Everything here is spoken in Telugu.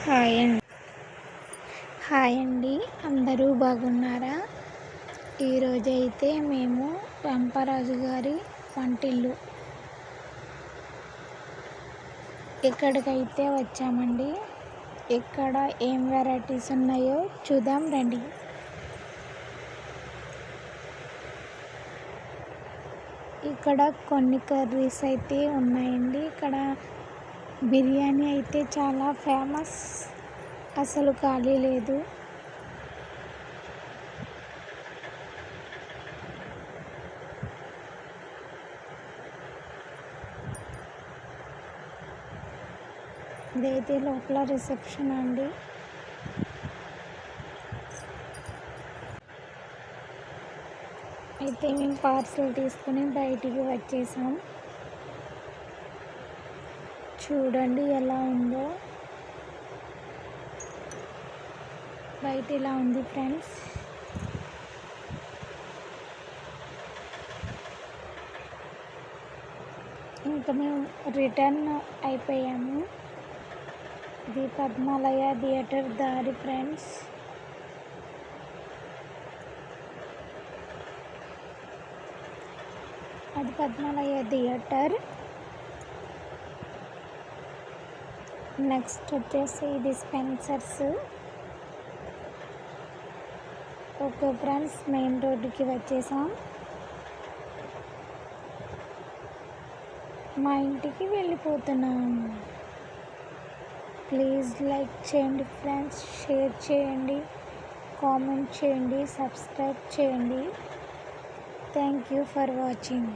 హాయ్ అండి, అందరూ బాగున్నారా? ఈరోజైతే మేము రంపరాజు గారి వంటిల్లు ఇక్కడికైతే వచ్చామండి. ఇక్కడ ఏం వెరైటీస్ ఉన్నాయో చూద్దాం రండి. ఇక్కడ కొన్ని కర్రీస్ అయితే ఉన్నాయండి. ఇక్కడ బిర్యానీ అయితే చాలా ఫేమస్, అసలు ఖాళీ లేదు. ఇదైతే లోపల రిసెప్షన్ అండి. అయితే మేము పార్సల్ తీసుకుని బయటికి వచ్చేసాం. చూడండి ఎలా ఉందో, బయట ఇలా ఉంది ఫ్రెండ్స్. ఇంకా మేము రిటర్న్ అయిపోయాము. ఇది పద్మాలయ థియేటర్ దారి ఫ్రెండ్స్. అది పద్మాలయ థియేటర్. నెక్స్ట్ వచ్చేసి ఇది స్పెన్సర్స్. ఓకే ఫ్రెండ్స్, మెయిన్ రోడ్డుకి వచ్చేసాం. మా ఇంటికి వెళ్ళిపోతున్నాం. ప్లీజ్ లైక్ చేయండి ఫ్రెండ్స్, షేర్ చేయండి, కామెంట్ చేయండి, సబ్స్క్రైబ్ చేయండి. Thank you for watching.